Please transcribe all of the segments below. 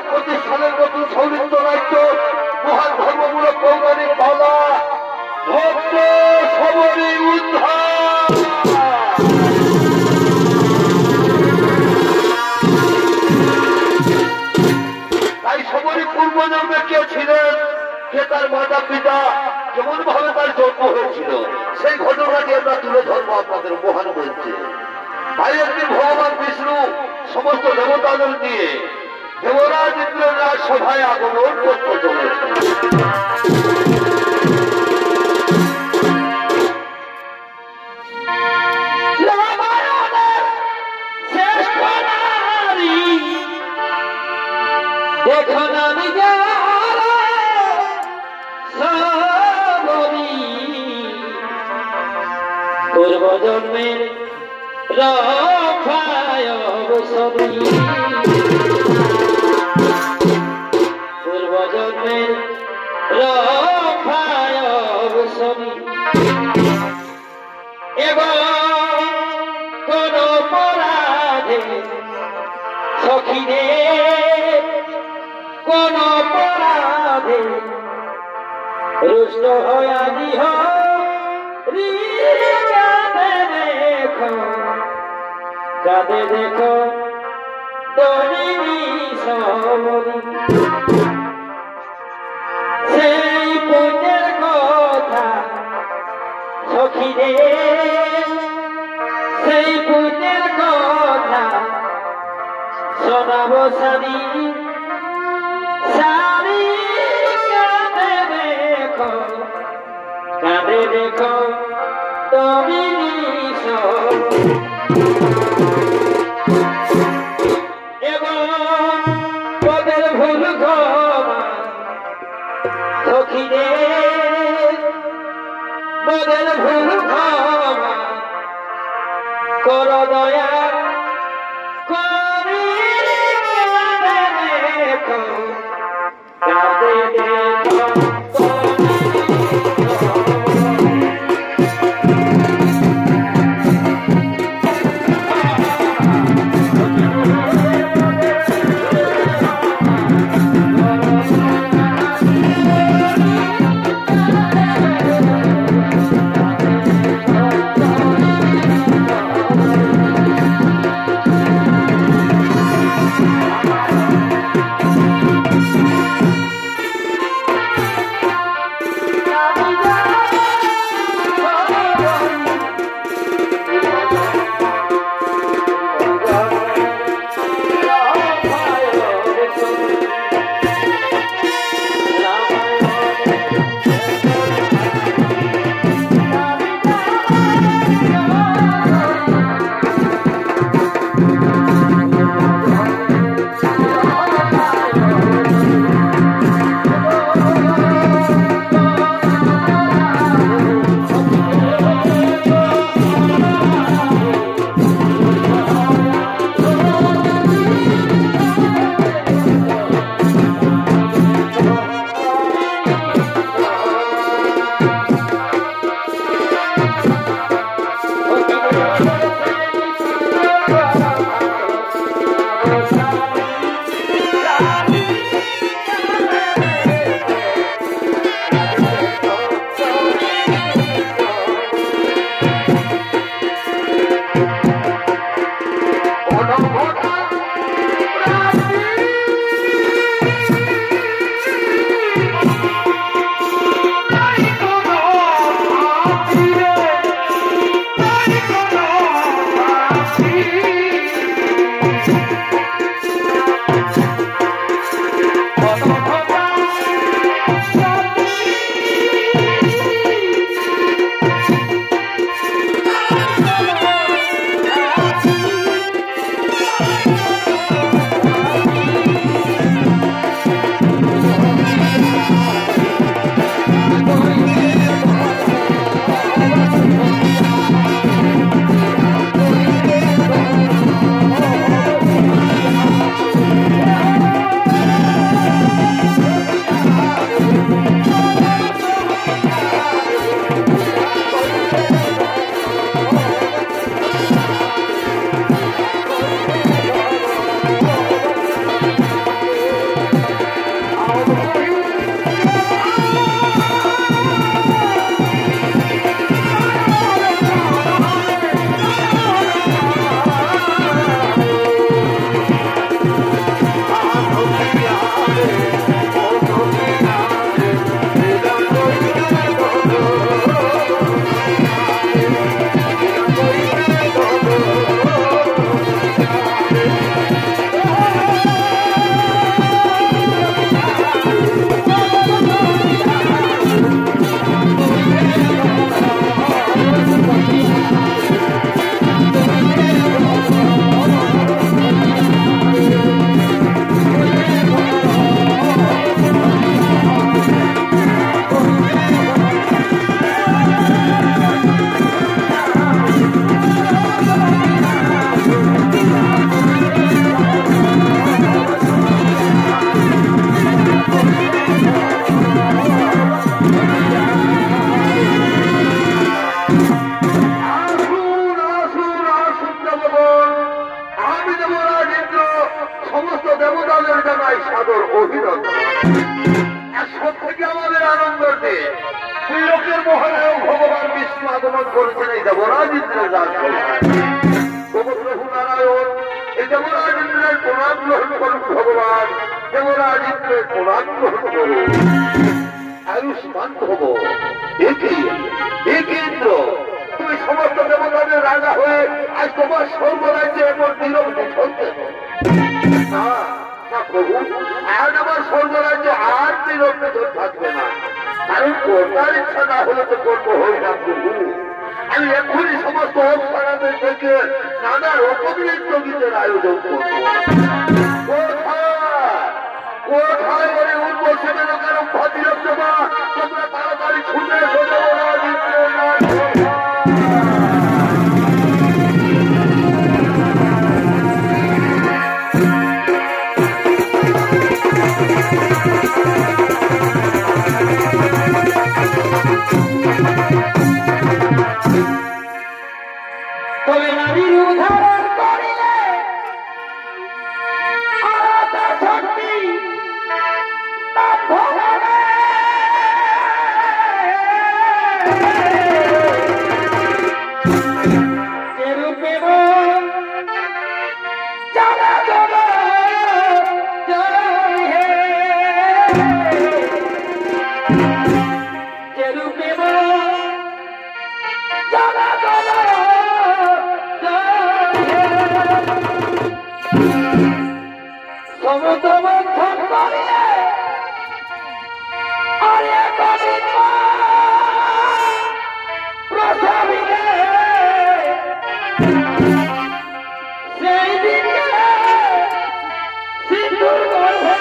প্রতিভা সালের নতুন সৌরিত্র রাজ্য মহান ধর্মমূলক পৌরাণিক বালা ভক্ত সবরী উদ্ধার। তাই সবরী পূর্বজন্মে কে ছিলেন, কে তার মাতা পিতা, কেমন ভাবে তার জন্ম হয়েছিল, সেই ঘটনাটি আমরা তুলে ধরবো আপনাদের মহান মঞ্চে। তাই একদিন ভগবান বিষ্ণু সমস্ত দেবতাদের নিয়ে দেবরাজ ইন্দ্রের রাজসভায় আগমন করতে চলেছে। পূর্বজন্মের রক্ষায় অবসরী, পূর্বজন্মের রক্ষায় অবসরী, এবং কোন অপরাধে সখীরে, কোন অপরাধে রুষ্ট হয়া দিহ কাঁদে দেখো দরিনী সমরী, সেই পুণ্যের কথা সখীরে, সেই পুণ্যের কথা শোনাবো সারি সারি, কাঁদে দেখো, কাঁদে দেখো দরিনী সমরী। সখীরে বদল ভুল ক্ষমা কর দয়া করে, দেখো কাঁদে দেখো রাজার সভায়। প্রভু নারায়ণ এই দেবরাজ ইন্দ্রের প্রণাম গ্রহণ করুন ভগবান, দেবরাজ ইন্দ্রের প্রণাম গ্রহণ করুন, আয়ুষ্মান হব। ইন্দ্র, তুমি সমস্ত দেবতাদের রাজা হয়ে আজ তোমার সর্বরাজ্যে এমন নিরবধি চলতে না প্রভু, আজ আমার স্বর্গরাজ্যে আর নিরবধি থাকবে না, কারণ কর্তার ইচ্ছা না হলে তো কর্ম হয় না প্রভু। আমি এখনই সমস্ত অপসারাদের থেকে নানা রকমের নৃত্যগীতের আয়োজন করব। কোথায় বলে উঠবো সেখানে কেন ভাতিরব জমা, তোমরা তাড়াতাড়ি ছুটে এসো দেবরাজ ইন্দ্রের নাম। তবে নারীর উদাহরণ করিলে আলাদা শক্তি তার ভগবানে যে রূপে যারা জল জয় হে, যে রূপে যারা জল সমুদ্রমন্থন করিলে আরে কবির প্রসবিলে সেই দিনে সিন্ধুর গর্ভে,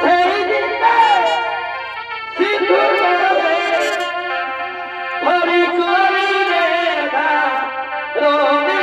সেই দিনে সিন্ধুর গর্ভে হরি করিলে রবি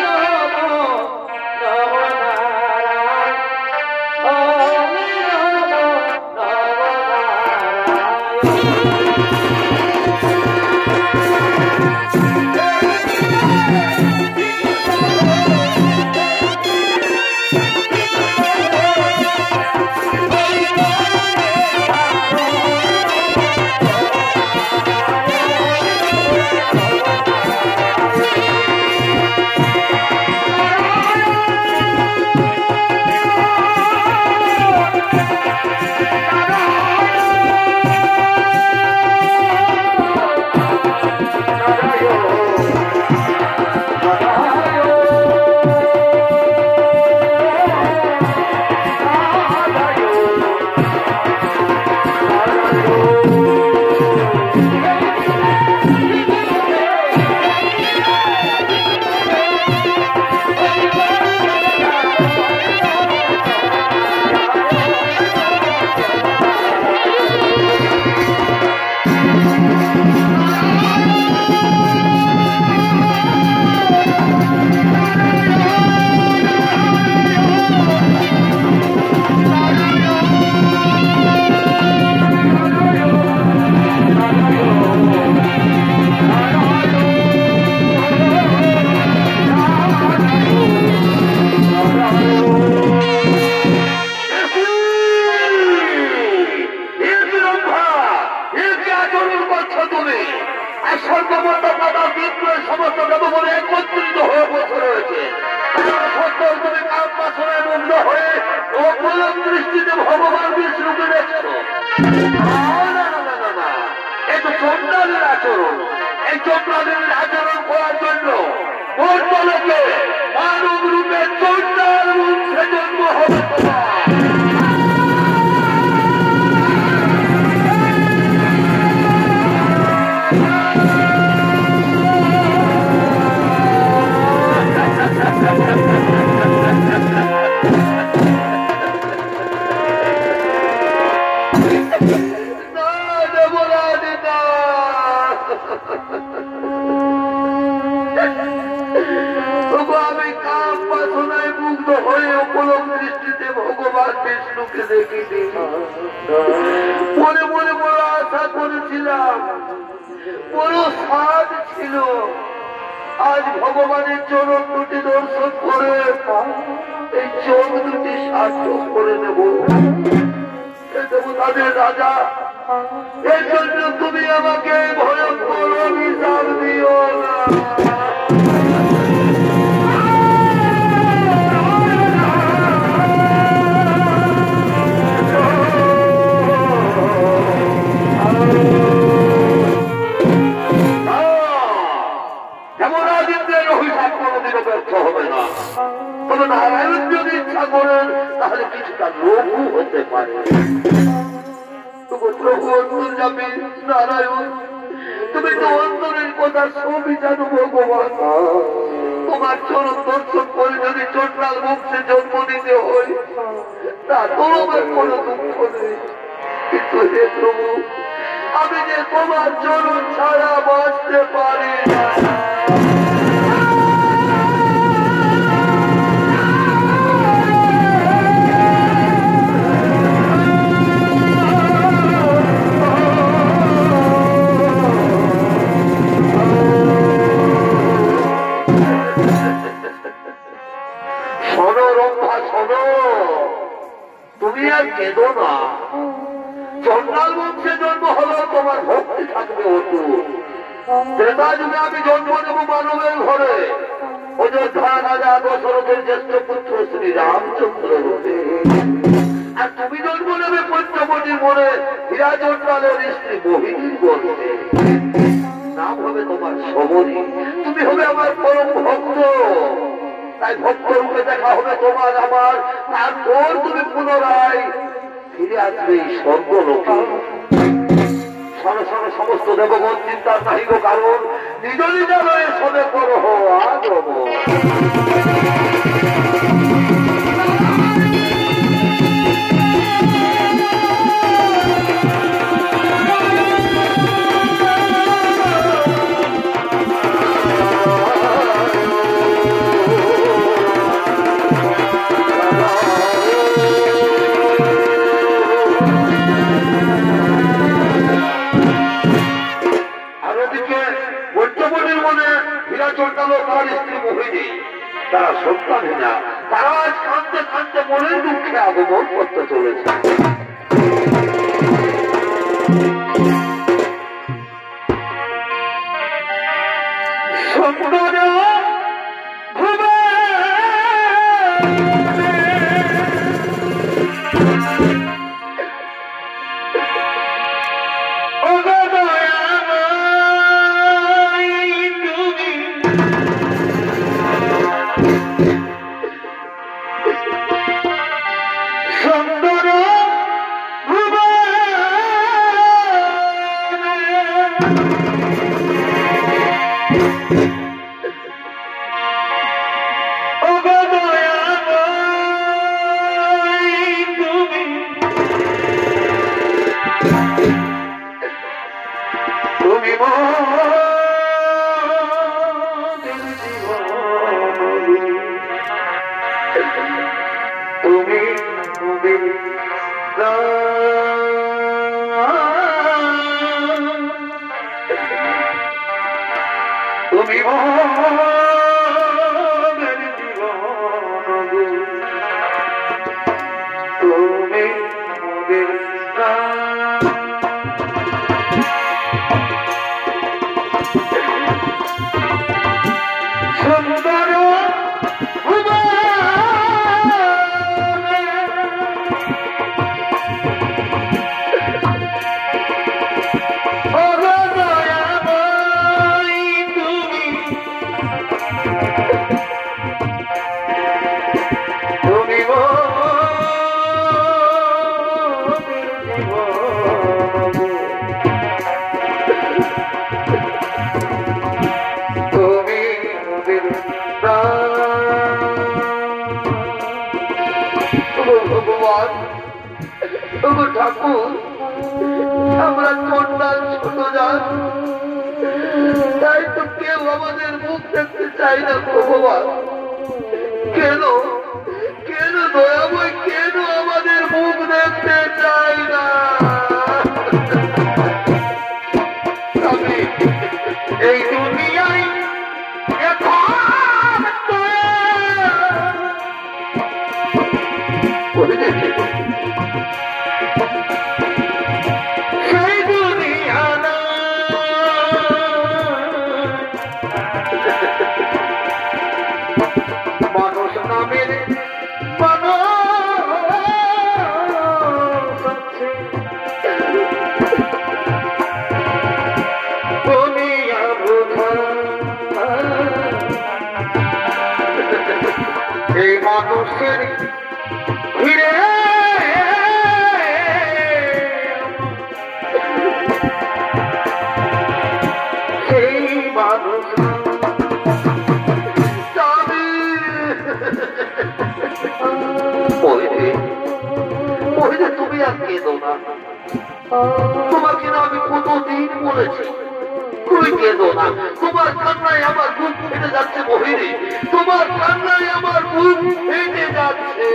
সমস্ত দেবগণ একত্রিত হয়ে বসে রয়েছে। তুমি কাম বাসনায় মগ্ন হয়ে অপলক দৃষ্টিতে ভগবান বিষ্ণুকে দেখছো। না, এই তো চন্দ্রাদের আচরণ। এই চন্দ্রাদের আচরণ করার জন্য মর্তলোকে মানব রূপে চন্দ্রার মুখে জন্ম হবে তোমার। আমি কাম বাসনায় মুগ্ধ হয়ে অপলক দৃষ্টিতে ভগবান বিষ্ণুকে দেখিনি। মনে মনে বড় আশা করেছিলাম, বড় সাধ ছিল। আজ ভগবানের চরণ দুটি দর্শন করে এই চোখ দুটি সার্থক করে নেব। দেবতাদের রাজা এর জন্য তুমি আমাকে ভয়ঙ্কর অভিশাপ দিও না। হেমরাজেন্দ্রের অভিশাপ কোনোদিনও ব্যর্থ হবে না। তবে নারায়ণ যদি ইচ্ছা করেন তাহলে কিছুটা লঘু হতে পারে। প্রভু অন্তর্যামী নারায়ণ, তুমি তো অন্তরের কথা সবই জানো ভগবান। তোমার চরণ দর্শন করে যদি চন্ডাল বংশে জন্ম নিতে হয় তা তো আমার কোনো দুঃখ নেই, কিন্তু হে প্রভু আমি যে তোমার চরণ ছাড়া বাঁচতে পারি না। তুমি আর কেঁদো না। চন্ডাল বংশে জন্ম হলেও তোমার ভক্তি থাকবে অটুট। ত্রেতা যুগে আমি জন্ম নেব মানবের ঘরে, অযোধ্যা রাজা দশরথের জ্যেষ্ঠ পুত্র শ্রী রামচন্দ্র রূপে। আর তুমি জন্ম নেবে পঞ্চবটির মনে হীরা চন্ডালের স্ত্রী মোহিনীর গর্ভে। নাম হবে তোমার সমরী, তুমি হবে আমার পরম ভক্ত। তাই ভক্ত রূপে দেখা হবে তোমার আমার, তারপর তুমি পুনরায় ফিরে আসবে এই স্বর্গলোকে। সরে সরে সমস্ত দেবগণ চিন্তার নাহিব কারণ, নিজ নিজ লয়ে সবে করহ আগ্রহ। তারা সন্তানহীনা, তারা আজ কাঁদতে কাঁদতে মনের দুঃখে আগমন করতে চলেছে। ঠাকুর আমরা চন্ডাল ছোট যান, তাই তো কেউ আমাদের মুখ দেখতে চাই না ভগবান। কেন কেন দয়াময়, কেন আমাদের মুখ দেখতে চাই না? আমি এই দুনিয়ায় এখন মানুষের ঘিরে সেই মানুষ তুমি আর কেঁদো না, তোমাকে না আমি কতদিন বলেছি তুমি কেঁদো না। তোমার কান্নায় আমার বুক ফেটে যাচ্ছে মোহিনী, তোমার কান্নায় আমার বুক ফেটে যাচ্ছে।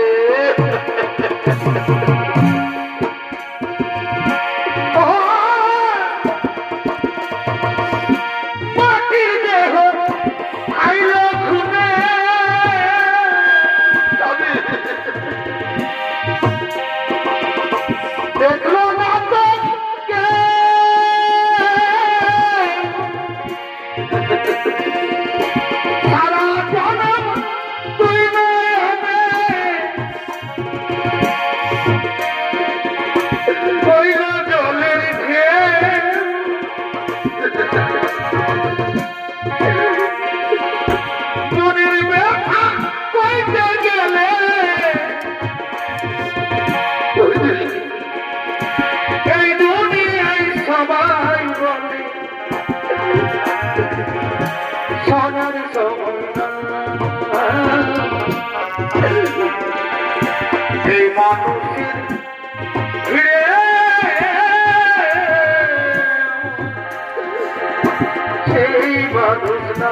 এই মানুষের ঘিরে সেই মানুষ না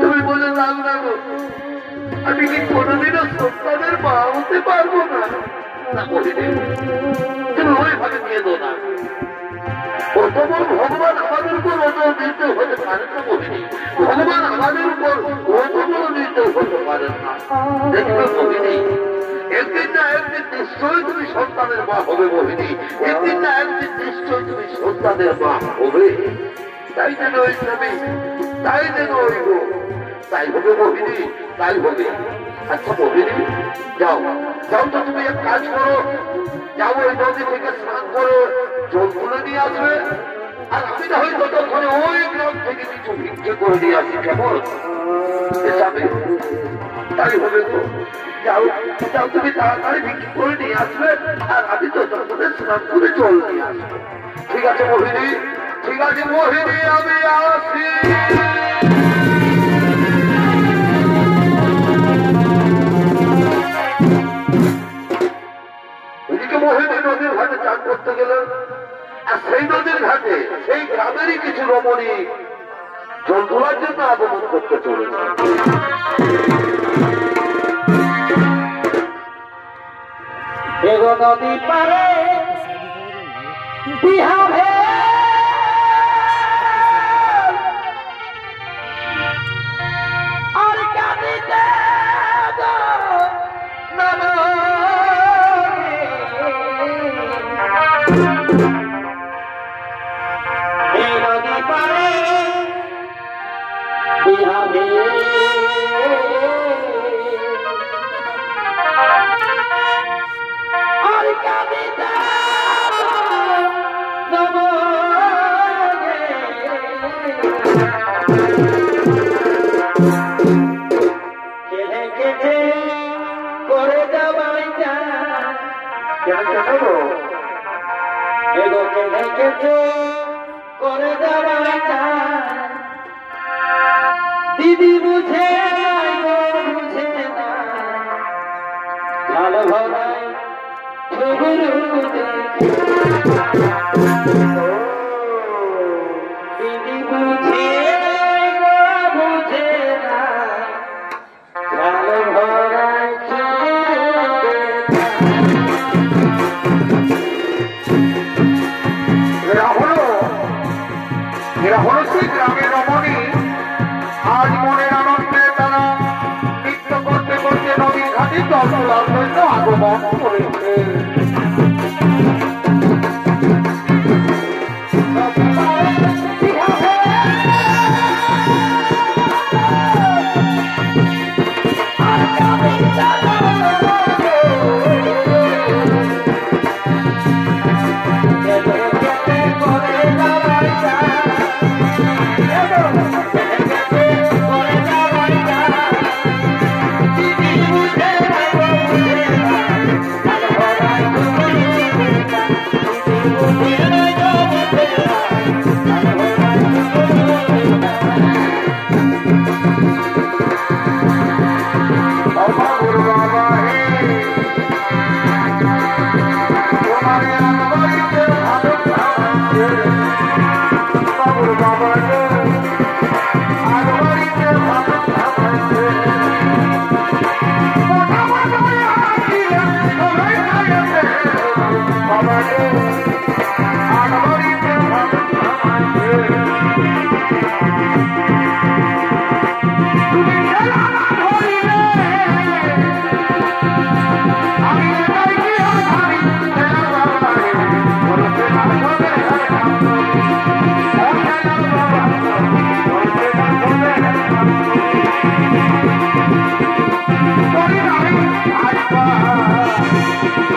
তুমি বলে লাভ না গো, আমি কি কোনোদিনও সন্তানের মা হতে পারবো না। তুমি ওইভাবে কেঁদো না, ভগবান আমাদের উপর অত নির্দেশ হতে পারেন না মোহিনী, ভগবান আমাদের উপর অত নির্দেশ হতে পারেন না। দেখবে মোহিনী, একদিন না একদিন নিশ্চয়ই তুমি সন্তানের মা হবে মোহিনী, একদিন না একদিন নিশ্চয়ই তুমি সন্তানের মা হবে। তাই যেন ওই স্বামী, তাই যেন ওই গো, তাই হবে মোহিনী, তাই হবে। আচ্ছা মোহিনী, যাও যাও তো, তুমি এক কাজ করো, যাও ওই নদী থেকে স্নান করো, জল তুলে নিয়ে আসবে, আর আমি না হয় ততক্ষণে ওই গ্রাম থেকে কিছু ভিক্ষে করে নিয়ে আসি। কেমন? তাই হবে তো, যাও যাও, তুমি তাড়াতাড়ি ভিক্ষে করে নিয়ে আসবে, আর আমি ততক্ষণে স্নান করে জল নিয়ে আসবো। ঠিক আছে মোহিনী, ঠিক আছে মোহিনী, আমি আসি। মোহিনী নদীর ঘাটে চান করতে গেলেন, আর সেই নদীর ঘাটে সেই গ্রামেরই কিছু রমণী জল তোলার জন্য আগমন করতে চলেছে। নদী পারে বিহারে আর কাঁদিতে এই নদী পারে বিহারে আর কাঁদিতে করে যাবাই যা করে যাবাই যা দিদি বুঝে বুঝে না ভালো ভরাই দিদি বুঝে বুঝে না ভালো ভরাই এরা হলো সেই গ্রামের রমণী। আজ মনের আনন্দে তারা নৃত্য করতে করতে নদীর ঘাটে জল তোলার জন্য আগমন করেছে।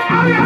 Thank you.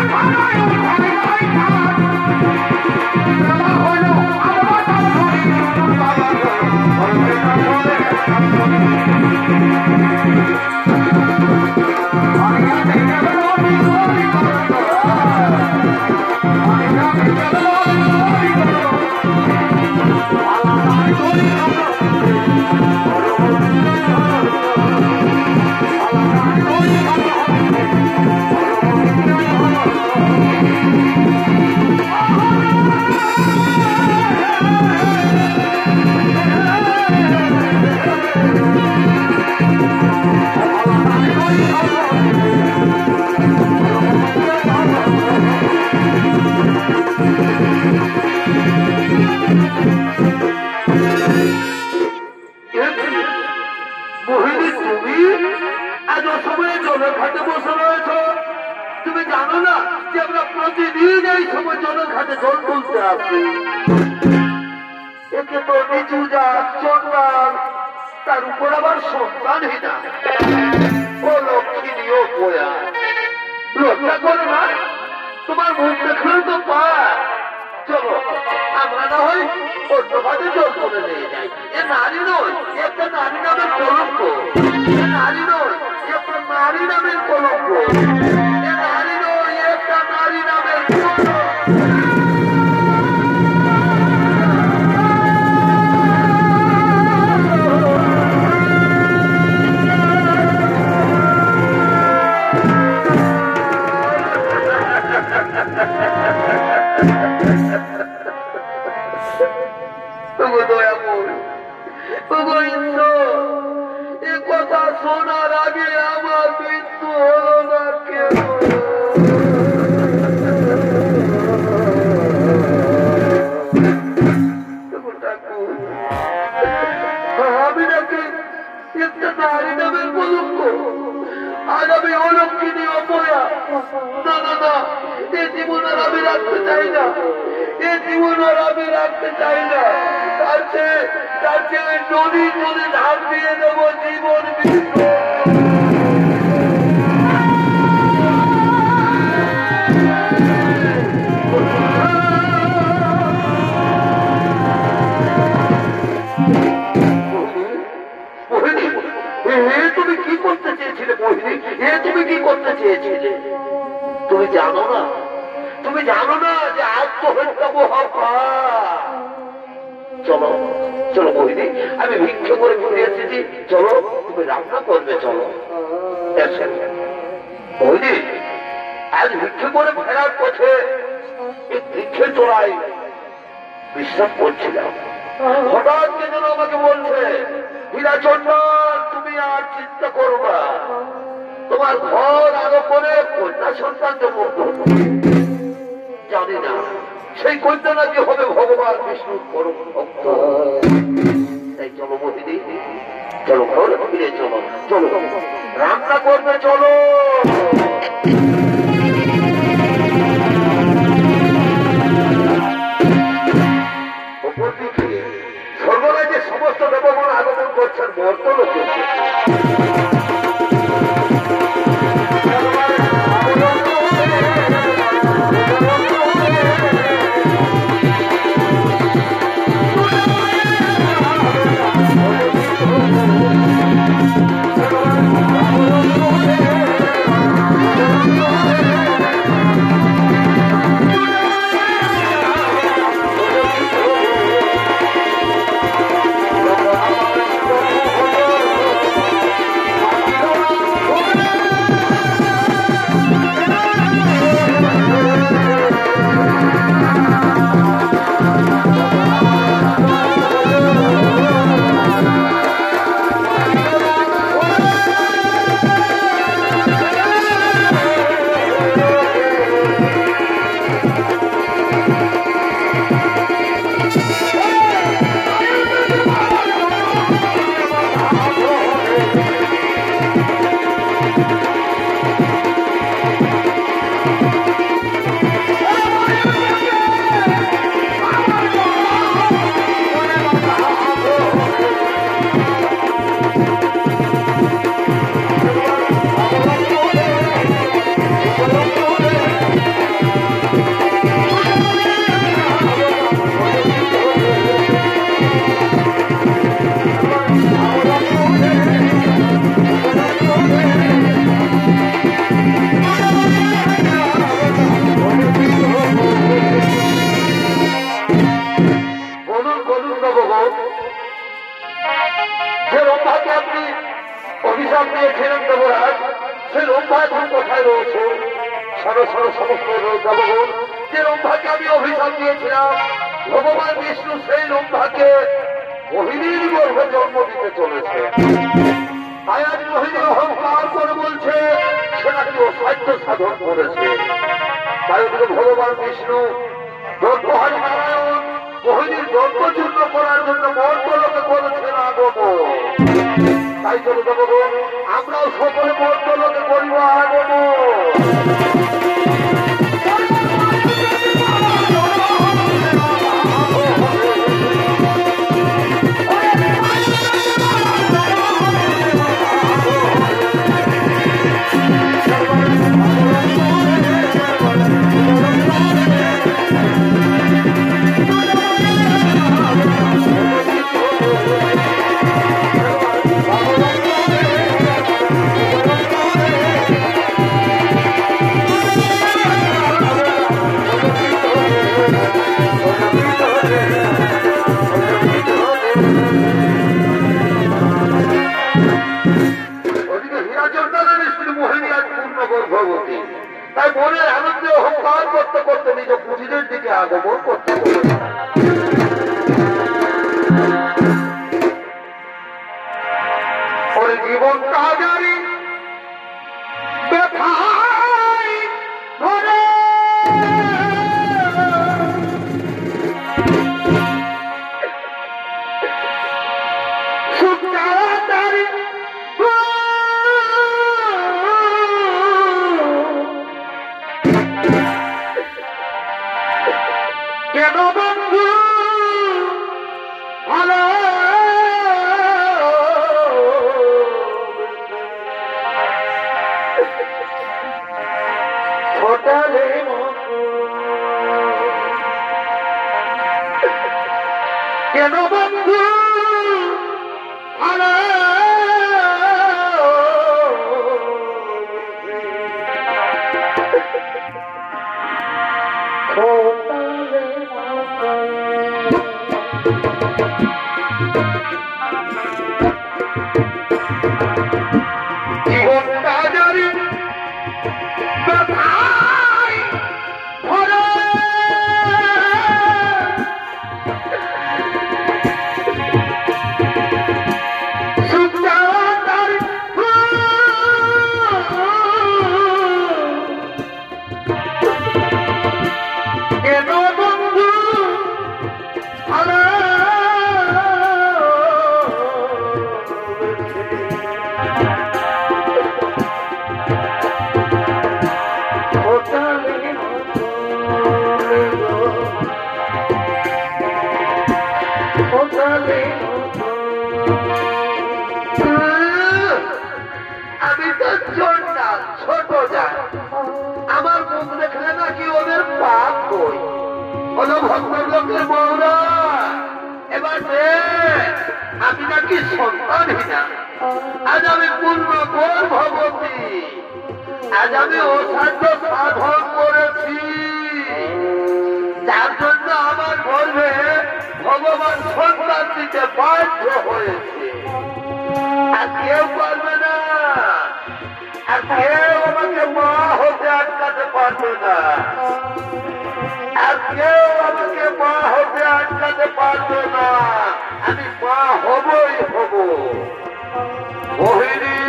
অভিশাপ দিয়েছিলেন দেবরাজ, সেই রম্ভা এখন কোথায় রয়েছে? সমস্ত দেবগণ, যে রম্ভাকে আমি অভিশাপ দিয়েছিলাম, ভগবান বিষ্ণু সেই রম্ভাকে মোহিনীর গর্ভে জন্ম দিতে চলেছে। তাই আজ মোহিনী অহংকার করে বলছে সে নাকি অসাধ্য সাধন করেছে। তাই ভগবান বিষ্ণু দর্পহারী নারায়ণ মোহিনীর জন্মচূর্ণ করার জন্য মর্তলোকে করেছেন আগমন। তাই চলে দেবগণ, আমরাও সকলে মর্তলোকে করিব আগমন। তাই মনের আনন্দে অহংকার করতে করতে নিজ পুঁজিদের দিকে আগমন করতে জীবনটা জানি কেন বন্ধু ভালো ছোটালে কেন বন্ধু ভালো জীবনটা জানি ব্যথায় ভরা সুখদার কেন বন্ধু ভালো আমি তো ছোট যাই, আমার মুখ দেখলে নাকি ওদের পাপ কই হলো ভদ্রলোকের বউরা। এবার আমি নাকি সন্তানহীনা, আজ আমি পূর্ণ গর্ভবতী, আজ আমি অসাধ্য সাধন করেছি, যার জন্য আমার গর্ভে ভগবান সন্তান দিতে বাধ্য হয়েছে। আর কেউ পারবে না, আর কেউ আমাকে মা হতে আটকাতে পারবে না, আর কেউ আমাকে মা হতে আটকাতে পারবে না। আমি মা হবই হব। মোহিনী,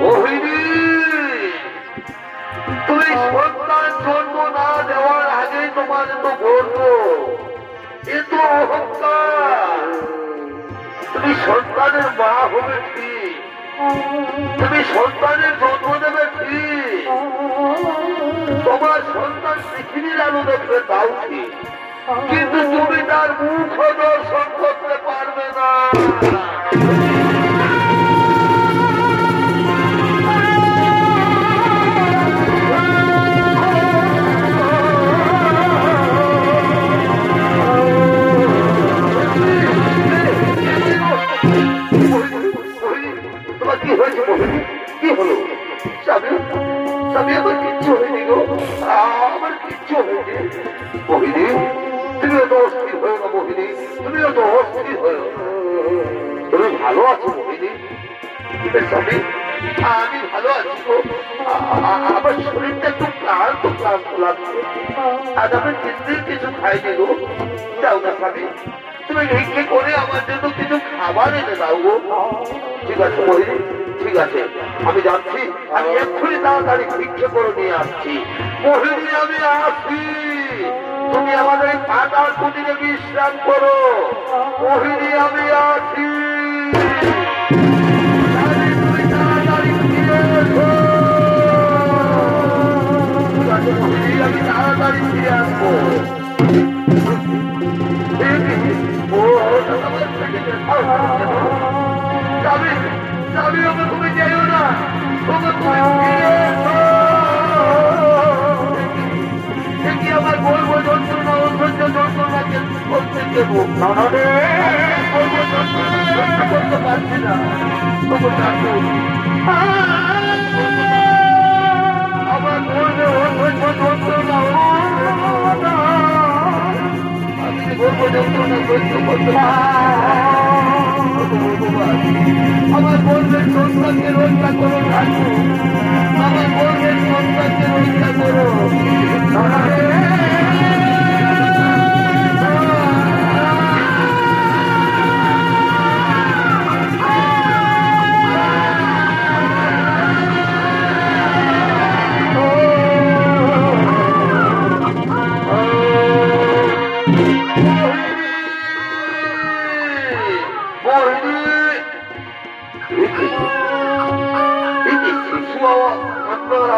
মোহিনী, তুমি সন্তান জন্ম না দেওয়ার আগেই তোমার তো গর্ব, এ তো অহংকার। তুমি সন্তানের মা হবে ঠিক, তুমি সন্তানের জন্ম দেবে ঠিক, তোমার সন্তান পৃথিবীর আলো দেখবে তাও ঠিক, কিন্তু তুমি তার মুখ দর্শন করতে পারবে না। কি হয়েছে মোহিনী? কি হলো? স্বামী, স্বামী, আমার কিচ্ছু হয়নি গো, আমার কিচ্ছু হয়নি। মোহিনী, তুমিও তো অস্থির হয়ে না মোহিনী, তুমিও তো অস্থির হয়ে। তুমি ভালো আছো মোহিনী? স্বামী আমি ভালো আছি গো। আমার শরীরটা একটু ক্লান্ত ক্লান্ত লাগছে। আজ আমি 3 দিন কিছু খাইনি গো। যাও না স্বামী, তুমি ভিক্ষে করে আমার জন্য কিছু খাবার এনে দাও গো। ঠিক আছে মোহিনী, ঠিক আছে, আমি যাচ্ছি। আমি এক্ষুনি তাড়াতাড়ি ভিক্ষে করে নিয়ে আসছি। মোহিনী আমি আসছি, তুমি আমাদের পাতার কুটিরে বিশ্রাম করো। মোহিনী আমি আছি। তুমি তাড়াতাড়ি ফিরে এসো। ঠিক আছে মোহিনী, আমি তাড়াতাড়ি ফিরে আসবো। তুমি যাইও না, তুমি ফিরে এসো। আমার বলবো যন্ত্রণা অসহ্য যন্ত্রণাকে করতে দেবো করতে পারছি না। আমার বলবে অসহ্য যন্ত্রণা আমি বলবো যন্ত্রণা সহ্য করতে আমার বলবেন সন্তানকে রক্ষা করো ঠাকুর, আমার বলবেন সন্তানকে রক্ষা করো।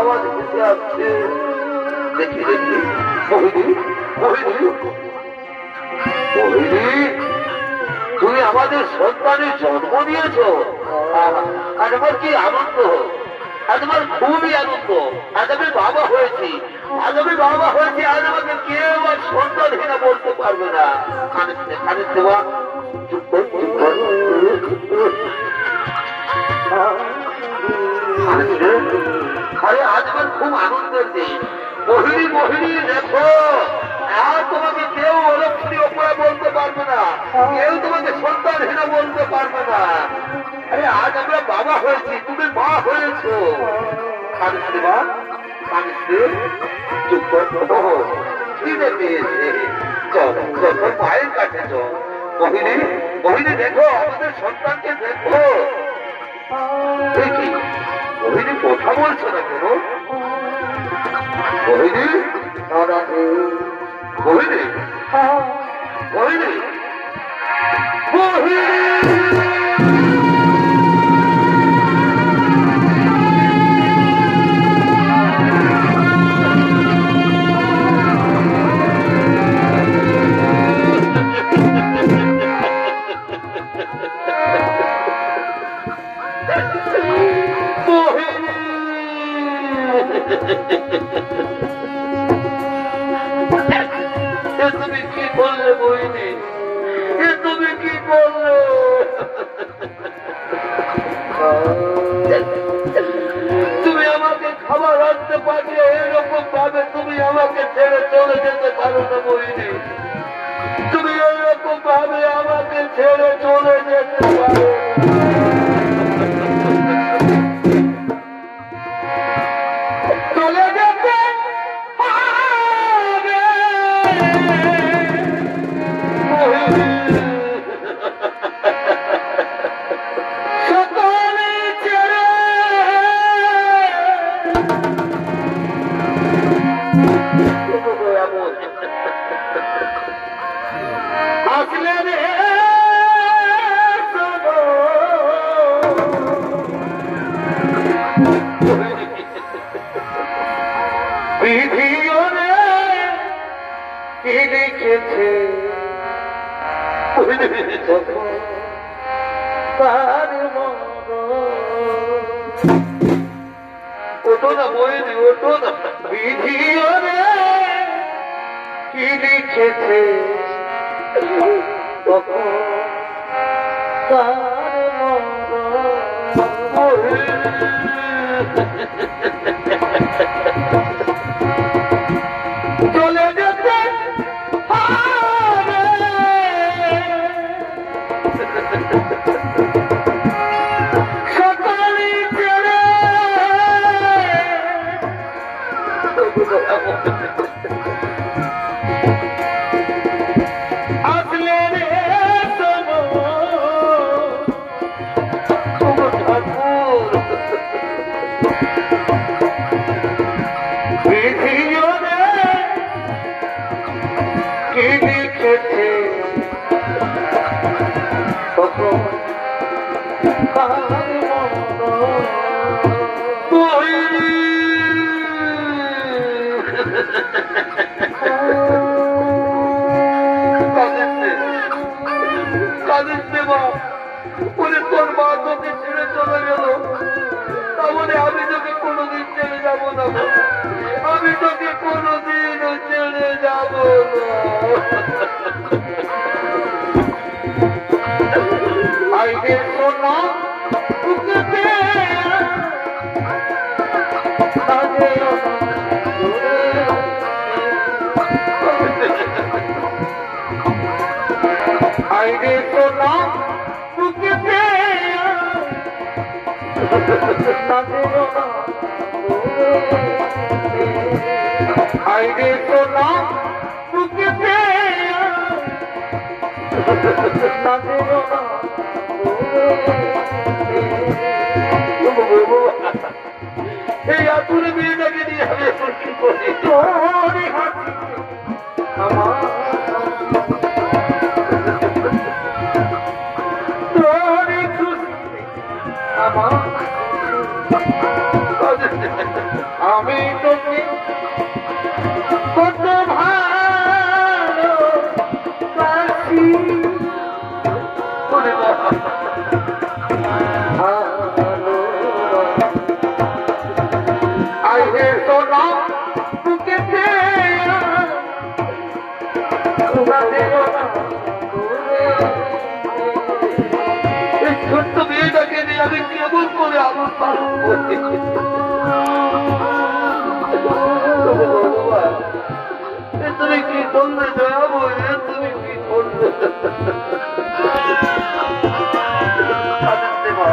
আওয়াজ ভেসে আসছে। দেখি দেখি মোহিনী, মোহিনী, মোহিনী, তুমি আমাদের সন্তানের জন্ম দিয়েছ। আজ আমার কি আনন্দ, আজ আমার খুবই আনন্দ। আজ আমি বাবা হয়েছি, আজ আমি বাবা হয়েছি। আজ আমাকে কেউ আর সন্তানহীনা বলতে পারবে না। কানে কানে দেওয়া চুপ কর, চুপ কর। আরে আজ আমার খুব আনন্দের দিন। মোহিনী, মোহিনী দেখো, আর তোমাকে কেউ অলক্ষণী অপরাধ বলতে পারবে না, কেউ তোমাকে সন্তানহীনা বলতে পারবে না। আরে আজ আমরা বাবা হয়েছি, তুমি মা হয়েছ। কানিস মা, কানিস চুপ কর, খিদে পেয়েছে, চল চল মায়ের কাছে চল। মোহিনী, মোহিনী দেখো, আমাদের সন্তানকে দেখো। দেখি মোহিনী কথা বলছে না কেন? মোহিনী, মোহিনী, মোহিনী, মোহিনী। তুমি কি করলে মোহিনী, তুমি কি করলে? তুমি আমাকে খাবার আনতে পাঠিয়ে এরকম ভাবে তুমি আমাকে ছেড়ে চলে যেতে পারো না মোহিনী। তুমি এরকম ভাবে আমাকে ছেড়ে চলে যেতে পারো। চলে যেতে আসলে রে বিধিও রে কি লিখেছে তার ওঠো না মোহিনী, ওঠো না। বিধিও রে কি লিখেছে তখন তার চলে যেতে হবে। তোর মা তোকে ছেড়ে চলে গেল, তাহলে আমি তোকে কোনোদিন ছেড়ে যাবো না গো। আমি তোকে কোনোদিন ছেড়ে যাবো না। আইগে সোনা তোকে আইগে সোনা তোকে আইগে সোনা তোকে এই আতুরে মেয়েটাকে নিয়ে আমি এখন কি করি? আমি তোকে কত ভালো বাসি। আইগে সোনা তোকে এই ছোট্ট মেয়েটাকে নিয়ে আমি কেমন করে আনন্দ পালন করি? তুমি কি করলে যাবো? তুমি কি করলে? কাঁদিতে মা,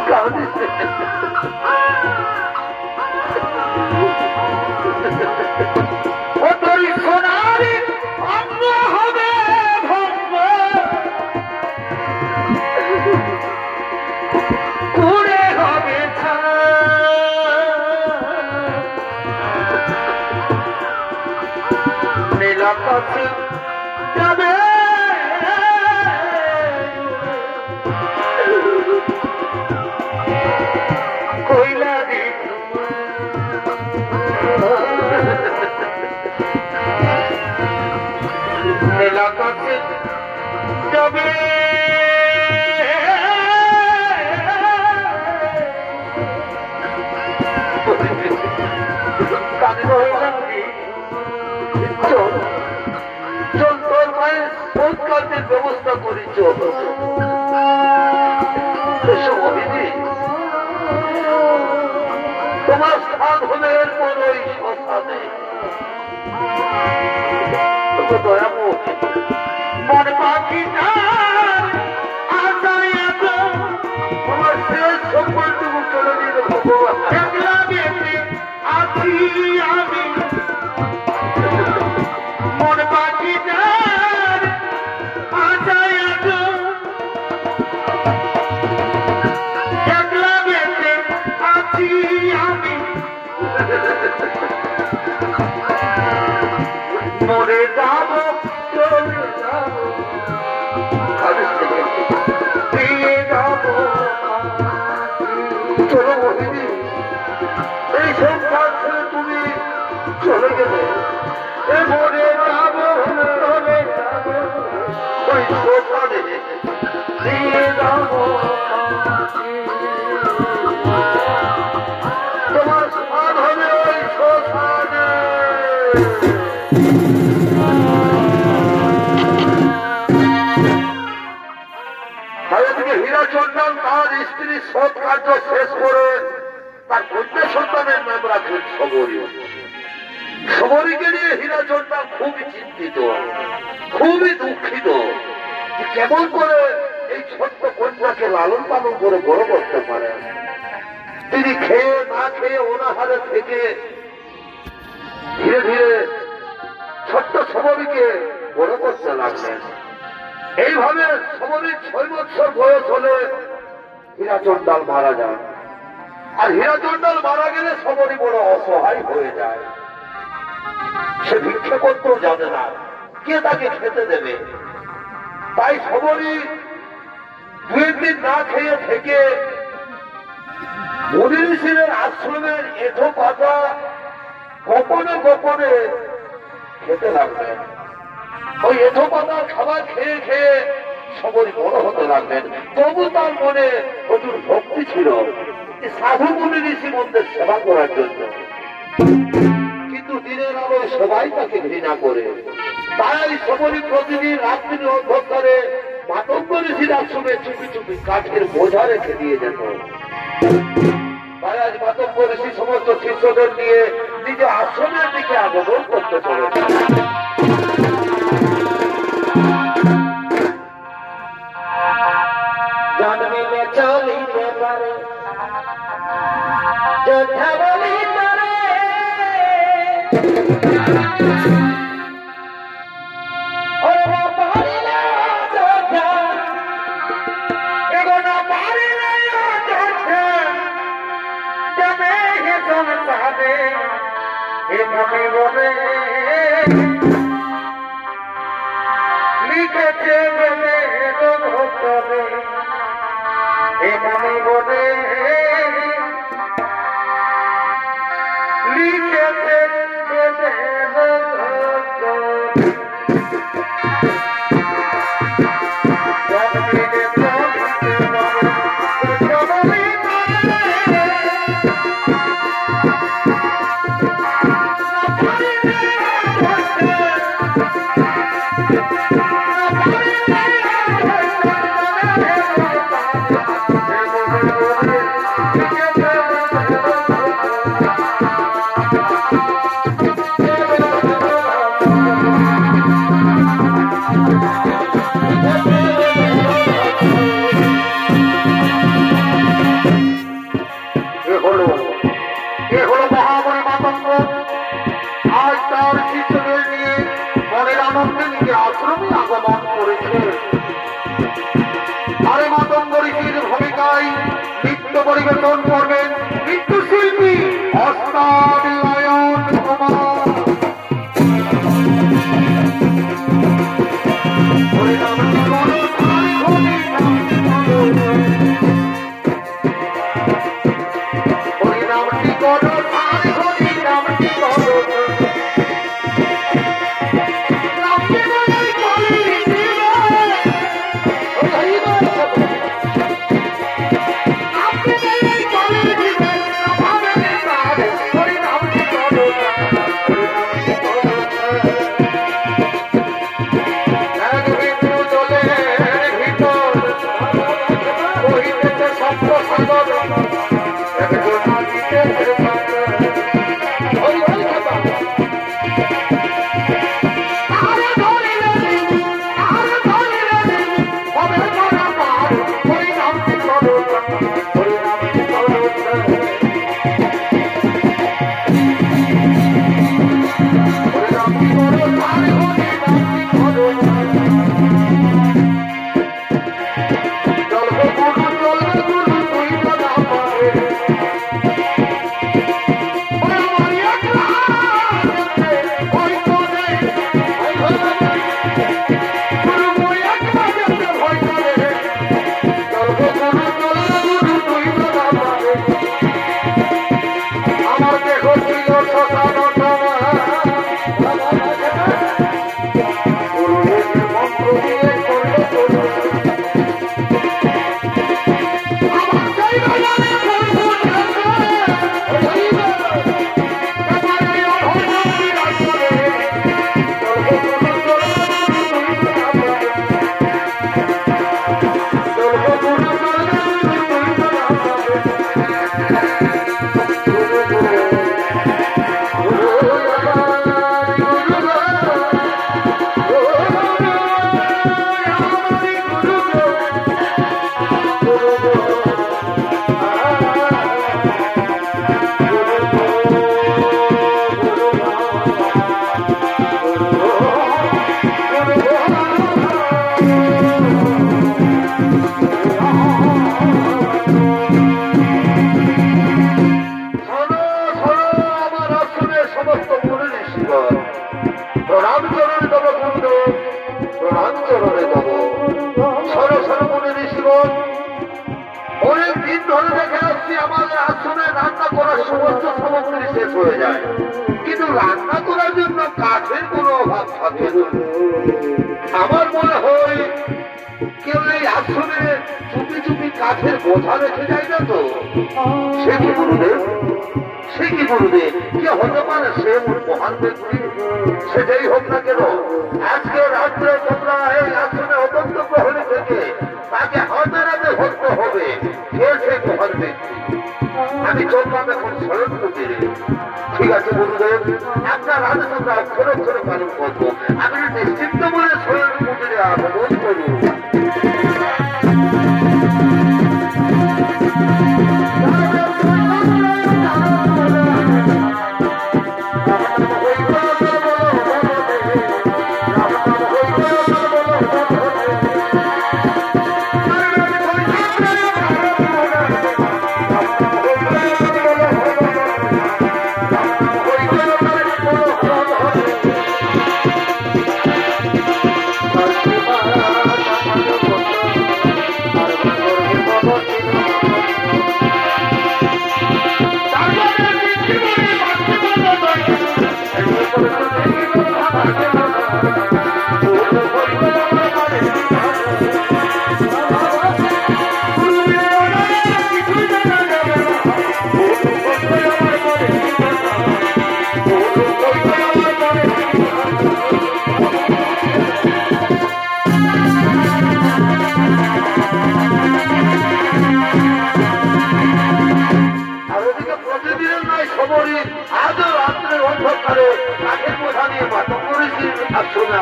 কাঁদিতে। ও তোর সোনারি অঙ্গ হবে ভঙ্গ, পুড়ে হবে নীলাকাশে যাবে কইলা দিত নীলাকাশে যাবে কাঁদিব হইলাম কি? চল চল, তোর মায়ের শোধ কার্যের ব্যবস্থা করি। চল তোমার স্থান হলে এরপর ওই শ্মশানে। মন পাখি তোমার শেষ সম্বলটুকু চলে দিল ভগবান। আছি আমি মন পাখি মরে যাব চলে যাব দিয়ে যাব। চলো মোহিনী, এই সংসার ছেড়ে তুমি চলে গেলে এ মরে যাব চলে যাব ওই শ্মশানে দিয়ে যাব। তোমার স্থান হবে ওই শ্মশানে। হীরাচন্দ্র তার স্ত্রীর সৎ কার্য শেষ করে তার কন্যা সন্তানের নাম রাখেন শবরী। শবরীকে নিয়ে হীরাচন্দ্র খুবই চিন্তিত, খুবই দুঃখিত। কেমন করে এই ছোট্ট কন্যাকে লালন পালন করে বড় করতে পারে? তিনি খেয়ে না খেয়ে অনাহারে থেকে ধীরে ধীরে ছোট্ট শবরীকে বড় করতে লাগলেন। এইভাবে শবরীর 6 বছর বয়স হলে হীরাচন্দ্র মারা যান। আর হীরাচন্দ্র মারা গেলে শবরী বড় অসহায় হয়ে যায়। সে ভিক্ষে করতেও জানে না, কে তাকে খেতে দেবে। তাই শবরী 2 দিন না খেয়ে থেকে মুনি ঋষির আশ্রমের এঁঠো পাতা গোপনে গোপনে খেতে লাগলেন। ওই এঁঠো পাতা খাবার খেয়ে খেয়ে সবরই বড় হতে লাগলেন। তবু তার মনে প্রচুর ভক্তি ছিল সাধু মুনি ঋষি মন্দির সেবা করার জন্য। কিন্তু দিনের আলোয় সবাই তাকে ঘৃণা করে। তাই সবরই প্রতিদিন রাত্রির অন্ধকারে মাতঙ্গ ঋষির আশ্রমে চুপি চুপি কাঠের বোঝা রেখে দিয়ে যেত। তাই আজ মাতঙ্গ ঋষি সমস্ত শিষ্যদের নিয়ে নিজ আশ্রমের দিকে আগমন করতে চলেছে। জন্মিলে চলিতে পারে যোদ্ধা বলি পারে লিখেছে বলে ভক্তরে মনে বলে লিখেছে আশ্রমে আগমন করেছে। আরে মাতঙ্গ ঋষির ভূমিকায় নৃত্য পরিবেশন করবেন নৃত্যশিল্পী অস্তাবিলায়ন কুমার। কিন্তু রান্না করার জন্য কাঠের কোনো অভাব থাকে না। আমার মনে হয় আশ্রমে চুপি চুপি কাঠের বোঝা রেখে যায় না তো? সে কি গুরুদেব, সে কি গুরুদেব, কে হতে পারে সে মহান ব্যক্তি? সে যেই হোক না কেন, আজকে রাত্রে তোমরা এই আশ্রমে অত্যন্ত প্রহরী থেকে তাকে হাতে রাতে ধরতে হবে। কে সে মহান ব্যক্তি? আমি চললাম এখন স্মরণ মন্দিরে। ঠিক আছে গুরুদেব, আপনার আদেশ আমরা অক্ষরে অক্ষরে পালন করবো। আপনি নিশ্চিন্ত মনে স্মরণ মন্দিরে আগমন করুন।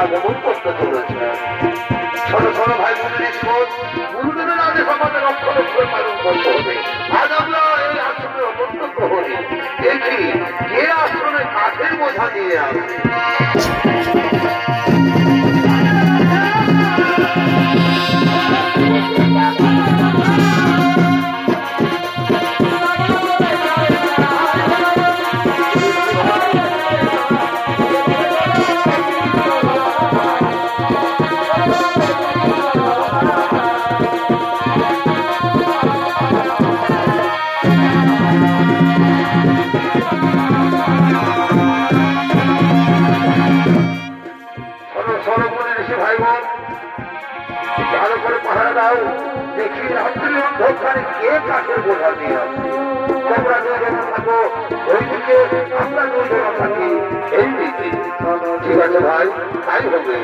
আগমন করতে চলেছে। ছোট ছোট ভাই বোনের গুরুদেবের আদেশ আমাদের অক্ষর অক্ষরে পালন করতে হবে। আজ আমরা এই আশ্রমে অবন্ত প্রহরী দেখি কে আশ্রমে কাঠের বোঝা নিয়ে আসে। ভালো করে পাহারা দাও, দেখি রাত্রি অন্ধকারে কে কাঠের বোঝা দিয়ে আসে। তোমরা দুজন থাকো ওইদিকে, আমরা দুজন থাকি এই দিকে। ঠিক আছে ভাই, তাই হবে।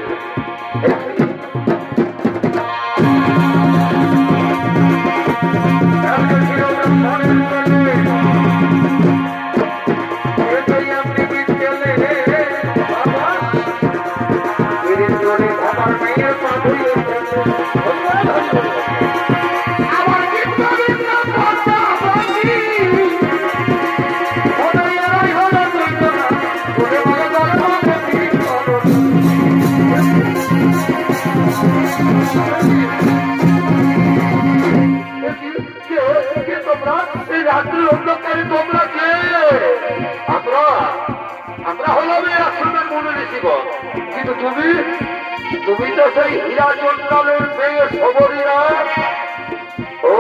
আমরা হলাম এই আশ্রমের মনে ঋষিগণ, কিন্তু তুমি তো সেই হীরা চন্দ্রের মেয়ে সবরীরা। ও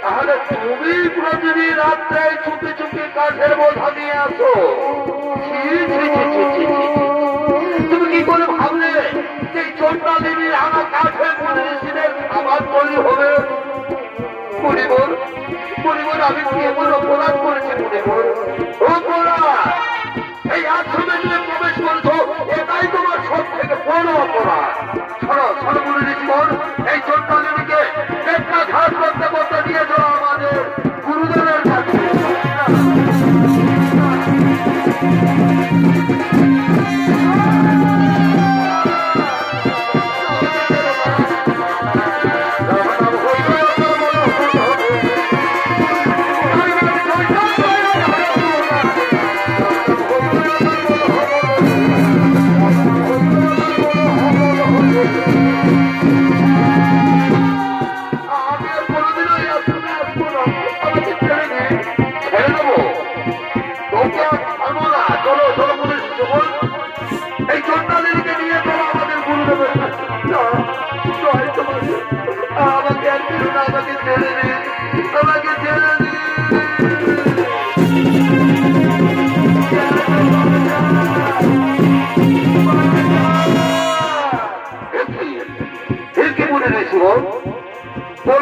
তাহলে তুমি প্রতিদিন রাত্রে চুপি চুপি কাঠের বোঝা নিয়ে আসো। তুমি কি করে ভাবলে যে চন্দ্রা দেবীর আমার কাঠে মনে ঋষিদের খাবার তৈরি হবে? পরিবার আমি কেমন অপরাধ করেছি পরিবার? অপরাধ এই আশ্রমে তুমি প্রবেশ করছো, এটাই তোমার সব থেকে বড় অপরাধ। ছড়ো মনে জীবন, এই চন্দ্রা দেবীকে একটা ঘাস করতে করতে দিয়ে যাও আমাদের গুরুদেবের কাছে।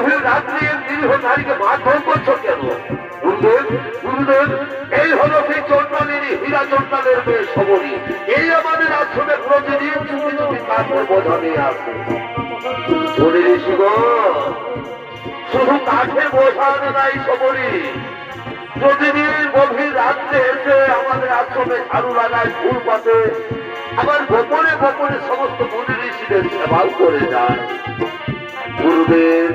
গভীর রাত্রি নিরীহ নারীকে মারধর করছো কেন? গুরুদেব, গুরুদেব, এই হলো সেই চন্দ্রালের হীরা চন্দ্রালের মেয়ে সবরী। এই আমাদের আশ্রমে প্রতিদিন চুপি চুপি কাঠের বোঝা নিয়ে আসে। বলে ঋষিগণ, শুধু কাঠের বোঝা আনে নাই সবরী, প্রতিদিন গভীর রাত্রে এসে আমাদের আশ্রমে ঝাড়ু লাগায়, ফুল পাতে, আবার গোপনে গোপনে সমস্ত মুনি ঋষিদের সেবাও করে যায়। গুরুদেব,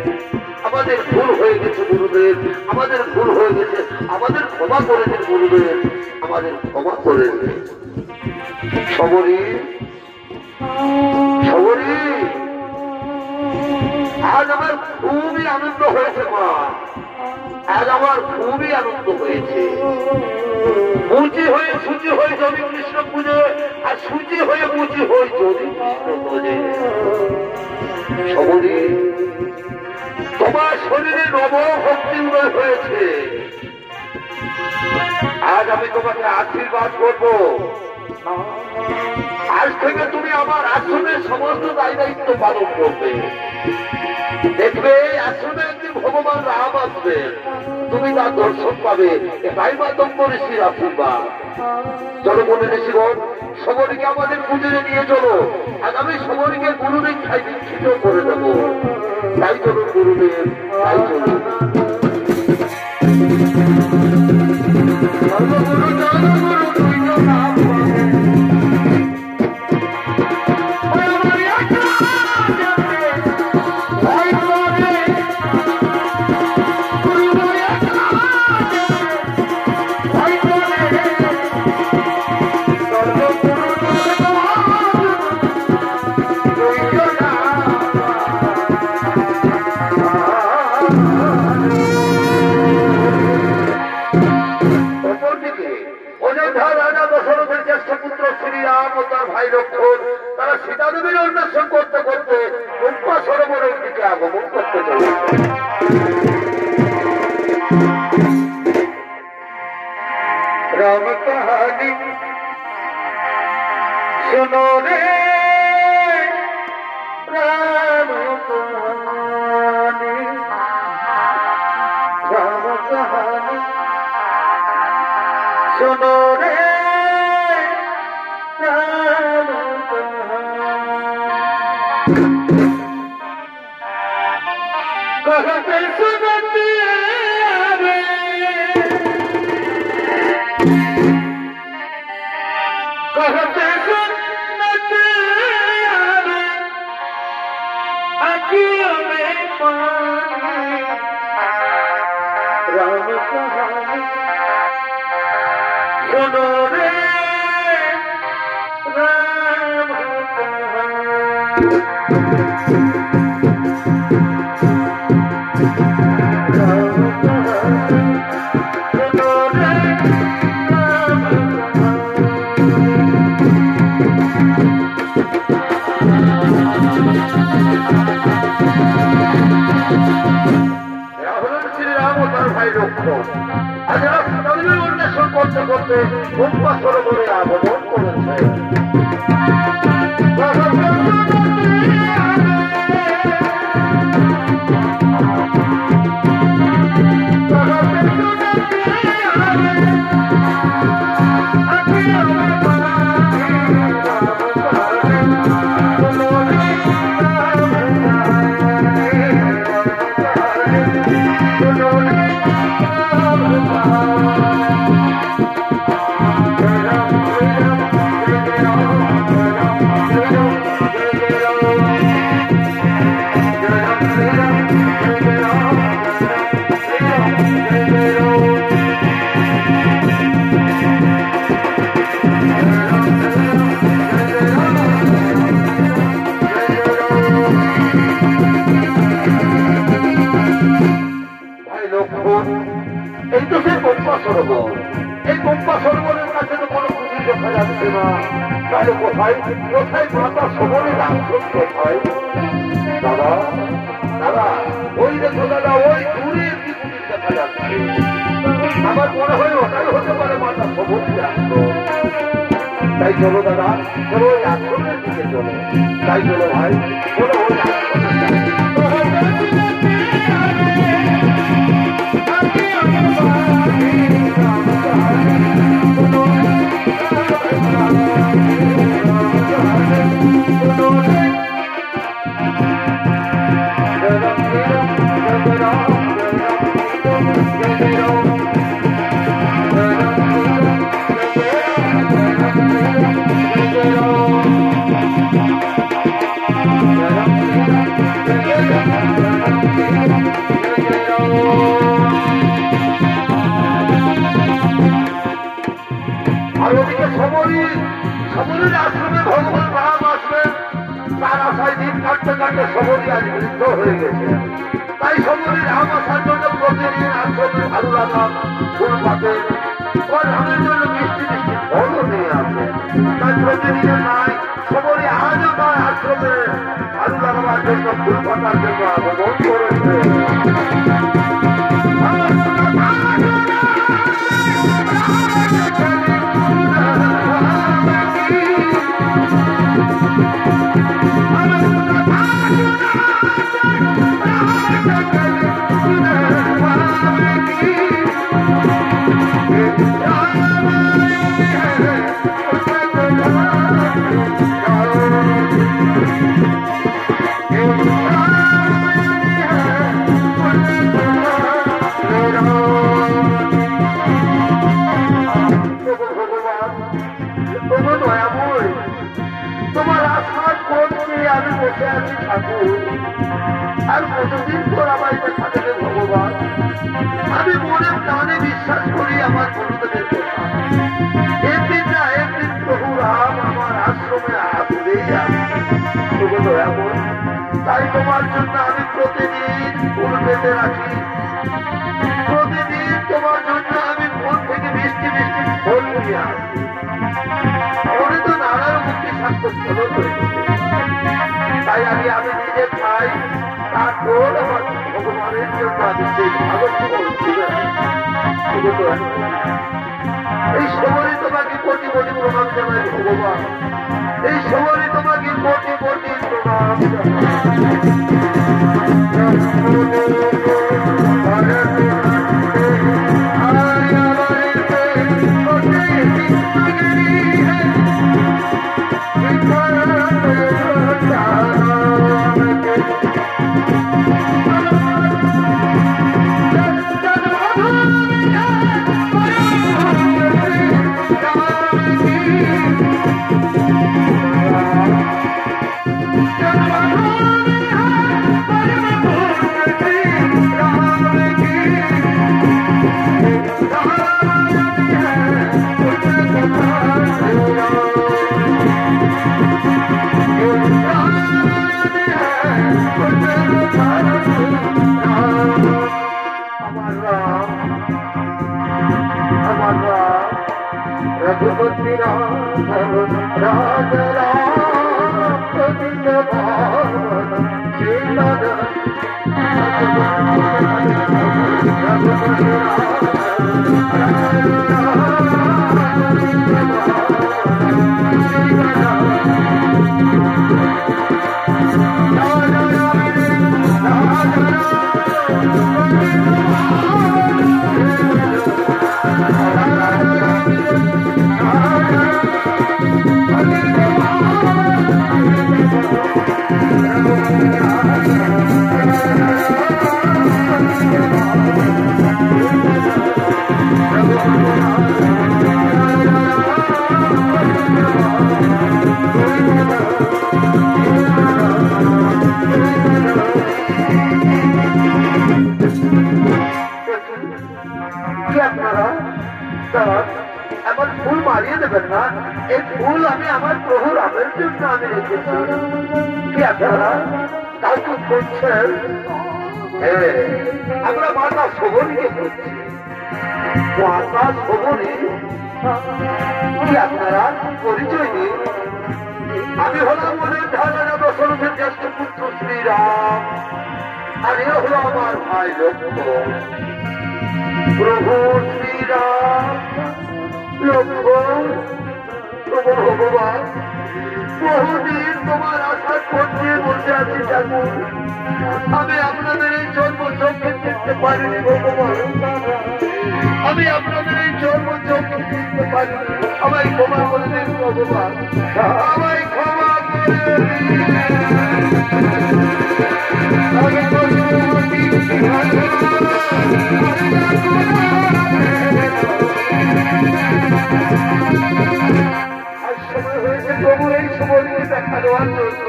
আমাদের ভুল হয়ে গেছে গুরুদেব, আমাদের ভুল হয়ে গেছে, আমাদের ক্ষমা করে দিন গুরুদেব, আমাদের ক্ষমা করে দিন। সবরী, সবরী, আজ আমার খুবই আনন্দ হয়েছে মা, আজ আমার খুবই আনন্দ হয়েছে। মুচি হয়ে সূচি হয়ে যদি কৃষ্ণ পুজো, আর সূচি হয়ে মুচি হয়ে যদি কৃষ্ণ তোজে। সবরী, তোমার শরীরে নবভক্তি উদয় হয়েছে। আজ আমি তোমাকে আশীর্বাদ করব। আজ থেকে তুমি আমার আশ্রমের সমস্ত দায় দায়িত্ব পালন করবে। দেখবে আশ্রমে একদিন ভগবান রাম আসবে, তুমি তার দর্শন পাবে। তাই মাতঙ্গ ঋষির আশীর্বাদ। চলো মনে ঋষিগণ, সবরীকে আমাদের পুজোরে নিয়ে চলো। আগামী সবরীকে গুরু দীক্ষায় দীক্ষিত করে দেব। তাই চলো গুরুদেব, তাই চলো। ভাই লক্ষণ তারা সীতাদেবীর অন্বেষণ করতে করতে পম্পা সরোবরের দিকে আগমন করতে চলেছে। রাম কাহানি শোনো রে, রাম কাহানি, রাম কাহানি শোনো রে, कहते सुनते रे, कहते सुनते रे, अखियों में पानी, राम कहानी सुनो रे, राम कहानी। অন্বেষণ করতে করতে পম্পা সরোবরে আগমন করেছে। এই তো সেই পম্পা সরোবর, এই পম্পা সরোবরের কাছে তো কোনো পুঁজি দেখা যাচ্ছে না। তাহলে কোথায় কোথায় মাতা সবরের আশ্রম কোথায়? দাদা, দাদা, ওই দেখো দাদা, ওই দূরে একটি পুঁজি দেখা যাচ্ছে। আমার মনে হয় ওটাই হতে পারে মাতা সবরের আশ্রম। তাই চলো দাদা, চলো ওই আশ্রমের দিকে চলো। তাই চলো ভাই, চলো ওই আশ্রমের সবরই আজ বৃদ্ধ হয়ে গেছে। তাই সবরই রাম আসার জন্য প্রতিদিন আশ্রমে ভালো লাগা ফুল পাতে রামের জন্য মিষ্টি মিষ্টি ফলও নিয়ে আসে। তাই প্রতিদিনের নাই সবরই আজও তার আশ্রমে ভালো লাগাবার জন্য ফুল পাতার জন্য আগমন করেছে। তোমার আশার করতে আমি বসে আছি ঠাকুর, আর কতদিন তোর আমার এটা থাকবে ভগবান। আমি মনে প্রাণে বিশ্বাস করি আমার গুরুদেবের কথা। একদিন না একদিন প্রভু রাম আমার আশ্রমে আসবেই আসবে দয়াময়। তাই তোমার জন্য আমি প্রতিদিন ফুল পেতে রাখি, প্রতিদিন তোমার জন্য আমি ফুল থেকে মিষ্টি মিষ্টি ফল নিয়ে আসি। ওরে তো নানার মুক্তি স্বাস্থ্য ফলন হয়েছে। তাই আমি নিজে খাই, তারপর আমার ভগবানের জন্য আমি সেই ভালো ফল তুলে এই সময় তোমাকে কোটি কোটি প্রণাম জানাই ভগবান। এই সময় তোমাকে কোটি কোটি প্রণাম रघुपति राम राज এমন ফুল মারিয়ে দেবেন না। এই ফুল আমি আমার প্রভু রামের জন্য আমি রেখেছি। কি আপনারা তাই তো করছেন? আমরা মাতা শোভনীকে করছি। মাতা শোভনী কি আপনারা পরিচয় দিন? আমি হলাম মনের ধারণা দশরথের জ্যেষ্ঠ পুত্র শ্রীরাম, আর এ হলো আমার ভাই লক্ষ্মণ। প্রভু শ্রীরাম লক্ষ্মণ তোমার ভগবান বহুদিন তোমার আশা করতে বসে আছি ঠাকুর। আমি আপনাদের এই জন্ম চোখে দেখতে পারিনি ভগবান, আমি আপনাদের এই জন্ম চোখে দেখতে পারিনি। আমায় ক্ষমা করে দিন ভগবান, আমায় ক্ষমা করে সময় হয়েছে প্রভু এই সময়কে দেখা দেওয়ার জন্য।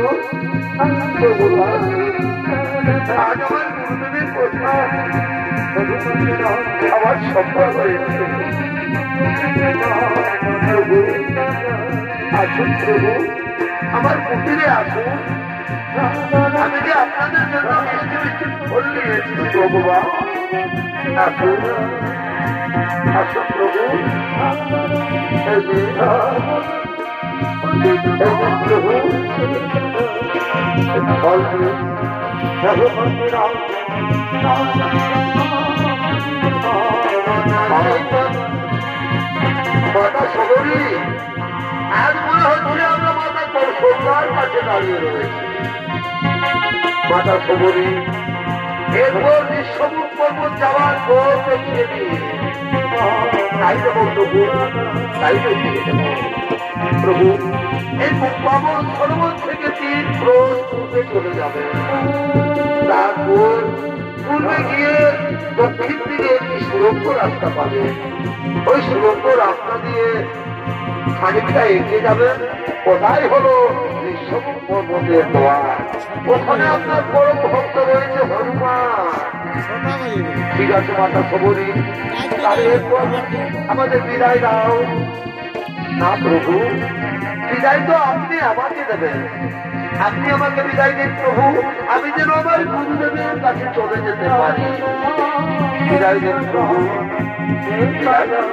আজ আমার গুরুদেবের কথা আমার সফল হয়েছে। প্রভু আসুন, প্রভু আমার কুটিরে আসুন, আমি যে আপনাদের জন্য মিষ্টি মিষ্টি ফল নিয়েছি ভগবান। আসুন আসুন প্রভু, এই যে প্রভু ফল দিয়ে মাতা শহরী, আজ মনে হচ্ছে আমরা মাতা সন্ধ্যার কাছে দাঁড়িয়ে রয়েছি। মাতা শহরী, এরপর নিঃসমুখ পর্বত যাওয়ার পর দেখিয়ে দিয়ে তাই দেব প্রভু, তাই দেখিয়ে দেব প্রভু। এই পাবন সরোবর থেকে 3 ক্রোশ পূর্বে চলে যাবে, তারপর পূর্বে গিয়ে দক্ষিণ দিকে একটি সুরঙ্গ রাস্তা পাবে। ওই সুরঙ্গ রাস্তা দিয়ে খানিকটা এগিয়ে যাবেন, ওটাই হলো নিঃসমুখ পর্বতের দ্বার। ওখানে আপনার পরম ভক্ত রয়েছে হনুমান। ঠিক আছে মাতা শবরী, তার এরপর আমাদের বিদায় দাও। না প্রভু, বিদায় তো আপনি আমাকে দেবেন, আপনি আমাকে বিদায় দিন প্রভু, আমি যেন আমার গুরুদেবের কাছে চলে যেতে পারি। বিদায় দিন প্রভু, বিদায় দাও।